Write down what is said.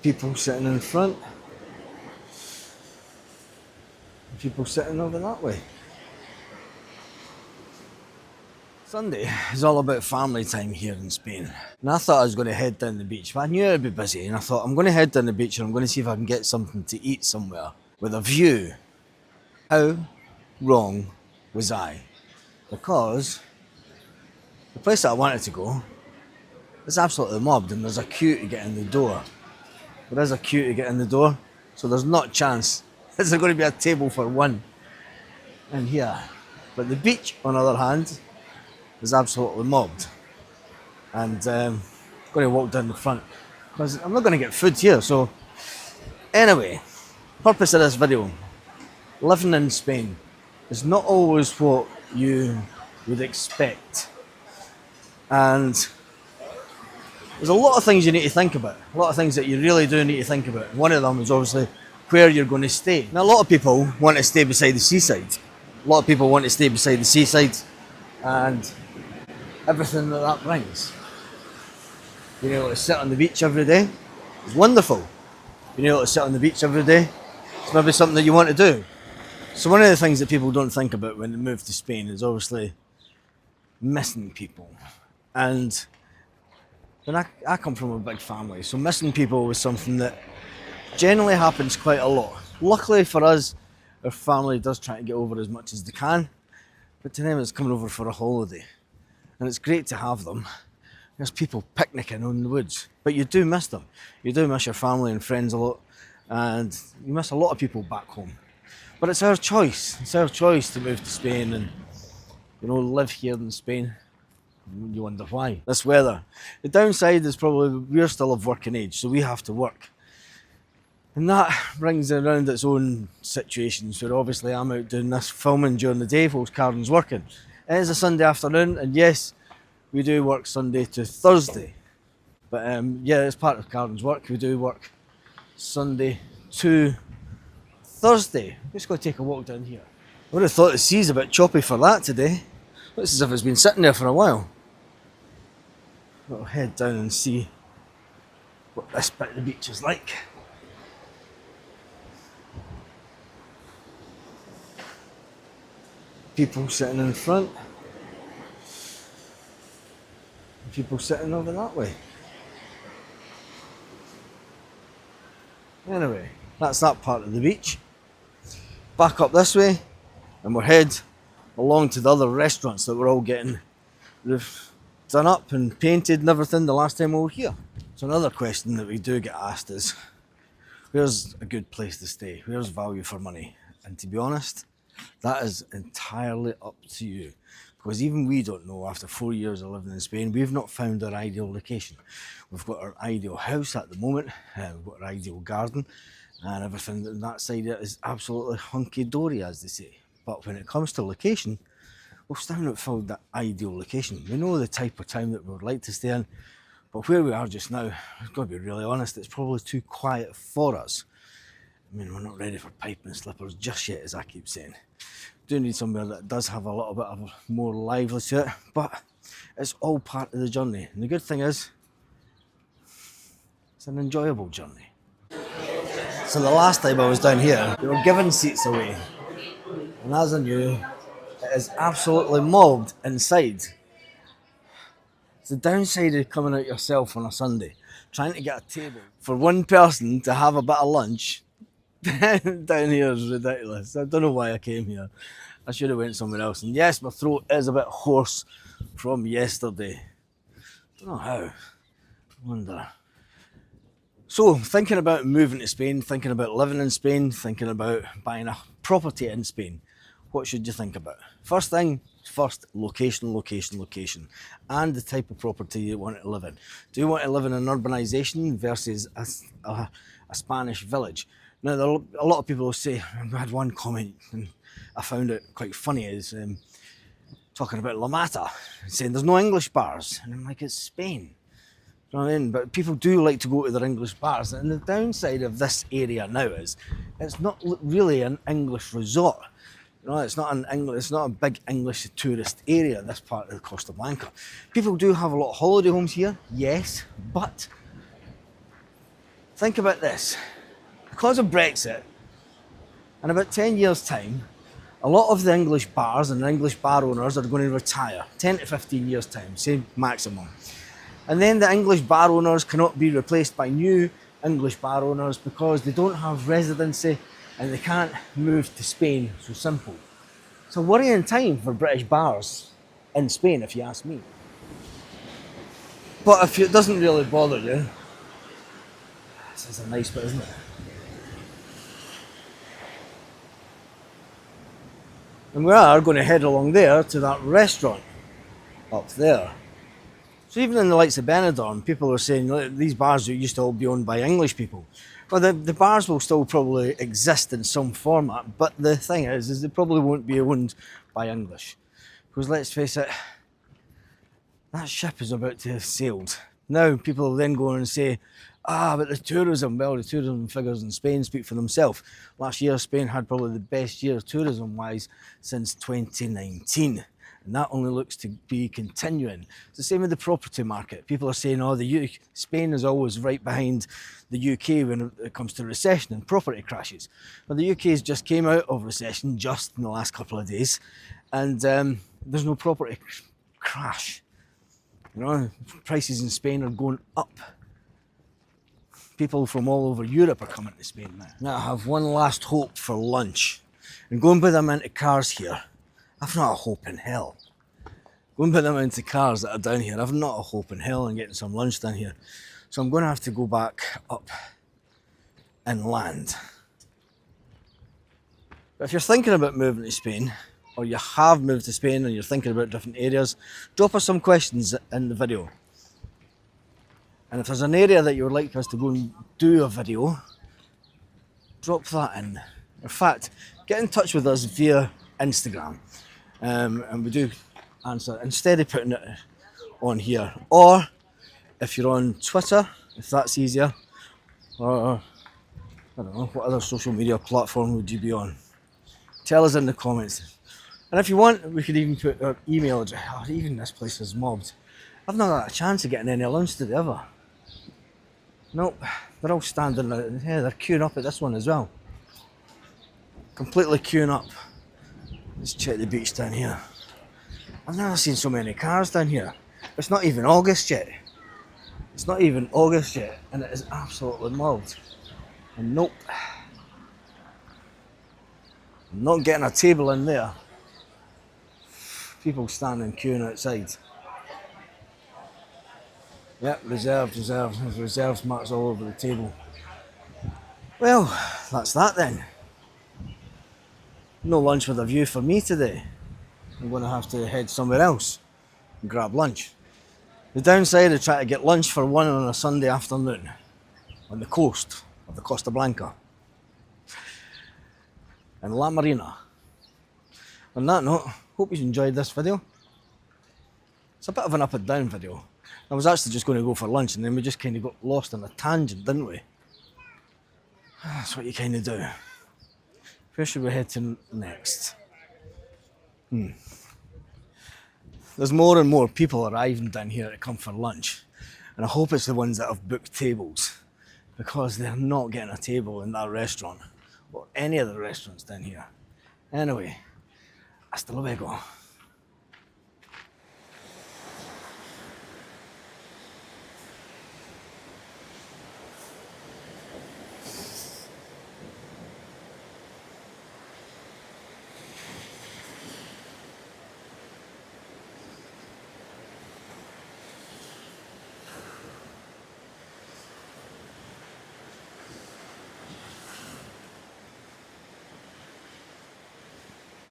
People sitting in front, people sitting over that way. Sunday is all about family time here in Spain. And I thought I was going to head down the beach, but I knew I'd be busy. And I thought, I'm going to head down the beach and I'm going to see if I can get something to eat somewhere with a view. How wrong was I? Because the place that I wanted to go is absolutely mobbed and there's a queue to get in the door. There is a queue to get in the door, so there's not a chance there's going to be a table for one in here. But the beach, on the other hand, is absolutely mobbed. And I'm going to walk down the front because I'm not going to get food here. So anyway, purpose of this video, living in Spain is not always what you would expect. And there's a lot of things you need to think about. A lot of things that you really do need to think about. One of them is obviously where you're going to stay. Now, a lot of people want to stay beside the seaside. A lot of people want to stay beside the seaside and everything that brings. Being able to sit on the beach every day is wonderful. Being able to sit on the beach every day is maybe something that you want to do. So one of the things that people don't think about when they move to Spain is obviously missing people. And when I come from a big family, so missing people was something that generally happens quite a lot. Luckily for us, our family does try to get over as much as they can, but to them it's coming over for a holiday. And it's great to have them. There's people picnicking on the woods, but you do miss them. You do miss your family and friends a lot, and you miss a lot of people back home. But it's our choice. It's our choice to move to Spain and, live here in Spain. You wonder why. This weather. The downside is probably we're still of working age, so we have to work. And that brings around its own situations where obviously I'm out doing this filming during the day whilst Karen's working. It is a Sunday afternoon, and yes, we do work Sunday to Thursday. But it's part of Karen's work. We do work Sunday to Thursday. I'm just going to take a walk down here. I would have thought the sea's a bit choppy for that today. Looks as if it's been sitting there for a while. I'll head down and see what this bit of the beach is like. People sitting in front. People sitting over that way. Anyway, that's that part of the beach. Back up this way, and we'll head along to the other restaurants that we're all getting done up and painted and everything the last time we were here. So another question that we do get asked is, where's a good place to stay? Where's value for money? And to be honest, that is entirely up to you. Because even we don't know, after 4 years of living in Spain, we've not found our ideal location. We've got our ideal house at the moment, we've got our ideal garden, and everything on that side is absolutely hunky-dory, as they say. But when it comes to location, we've still not found that ideal location. We know the type of time that we would like to stay in, but where we are just now, I've got to be really honest, it's probably too quiet for us. I mean, we're not ready for pipe and slippers just yet, as I keep saying. Do need somewhere that does have a little bit of more lively to it, but it's all part of the journey. And the good thing is, it's an enjoyable journey. So the last time I was down here, they were giving seats away. And as I knew, it is absolutely mobbed inside. It's the downside of coming out yourself on a Sunday, trying to get a table for one person to have a bit of lunch. Down here is ridiculous. I don't know why I came here. I should have went somewhere else. And yes, my throat is a bit hoarse from yesterday. Don't know how. I wonder. So, thinking about moving to Spain, thinking about living in Spain, thinking about buying a property in Spain, what should you think about? First thing first, location, and the type of property you want to live in. Do you want to live in an urbanisation versus a Spanish village? Now, a lot of people will say, I had one comment and I found it quite funny, is talking about La Mata, saying there's no English bars. And I'm like, it's Spain. You know what I mean? But people do like to go to their English bars. And the downside of this area now is it's not really an English resort. You know, it's not a big English tourist area, this part of the Costa Blanca. People do have a lot of holiday homes here, yes, but Think about this. Because of Brexit, in about 10 years' time, a lot of the English bars and English bar owners are going to retire. 10 to 15 years' time, say maximum. And then the English bar owners cannot be replaced by new English bar owners because they don't have residency and they can't move to Spain so simple. It's a worrying time for British bars in Spain, if you ask me. But if it doesn't really bother you, this is a nice bit, isn't it? And we are going to head along there to that restaurant up there. So even in the likes of Benidorm, people are saying look, these bars used to all be owned by English people. Well, the bars will still probably exist in some format, but the thing is they probably won't be owned by English. Because let's face it, that ship is about to have sailed. Now people will then go and say, but the tourism, well, the tourism figures in Spain speak for themselves. Last year, Spain had probably the best year tourism-wise since 2019. And that only looks to be continuing. It's the same with the property market. People are saying, Spain is always right behind the UK when it comes to recession and property crashes. Well, the UK has just came out of recession just in the last couple of days, and there's no property crash. You know, prices in Spain are going up. People from all over Europe are coming to Spain now. Now I have one last hope for lunch. And going by the amount of cars here, I've not a hope in hell. Going by the amount of cars that are down here, I've not a hope in hell in getting some lunch down here. So I'm going to have to go back up inland. But if you're thinking about moving to Spain, or you have moved to Spain and you're thinking about different areas, drop us some questions in the video. And if there's an area that you would like us to go and do a video, drop that in. In fact, get in touch with us via Instagram. And we do answer instead of putting it on here. Or if you're on Twitter, if that's easier, or I don't know, what other social media platform would you be on? Tell us in the comments. And if you want, we could even put our email address. Oh, even this place is mobbed. I've not got a chance of getting any lunch today ever. Nope, they're all standing out. Yeah, they're queuing up at this one as well. Completely queuing up. Let's check the beach down here. I've never seen so many cars down here. It's not even August yet. It's not even August yet, and it is absolutely mobbed. And nope, I'm not getting a table in there. People standing queuing outside. Yep, reserved. There's reserved marks all over the table. Well, that's that then. No lunch with a view for me today. I'm going to have to head somewhere else and grab lunch. The downside of trying to get lunch for one on a Sunday afternoon on the coast of the Costa Blanca and La Marina. On that note, hope you enjoyed this video. It's a bit of an up and down video. I was actually just going to go for lunch and then we just kind of got lost on a tangent, didn't we? That's what you kind of do. Where should we head to next? There's more and more people arriving down here to come for lunch. And I hope it's the ones that have booked tables, because they're not getting a table in that restaurant or any of the restaurants down here. Anyway, hasta luego.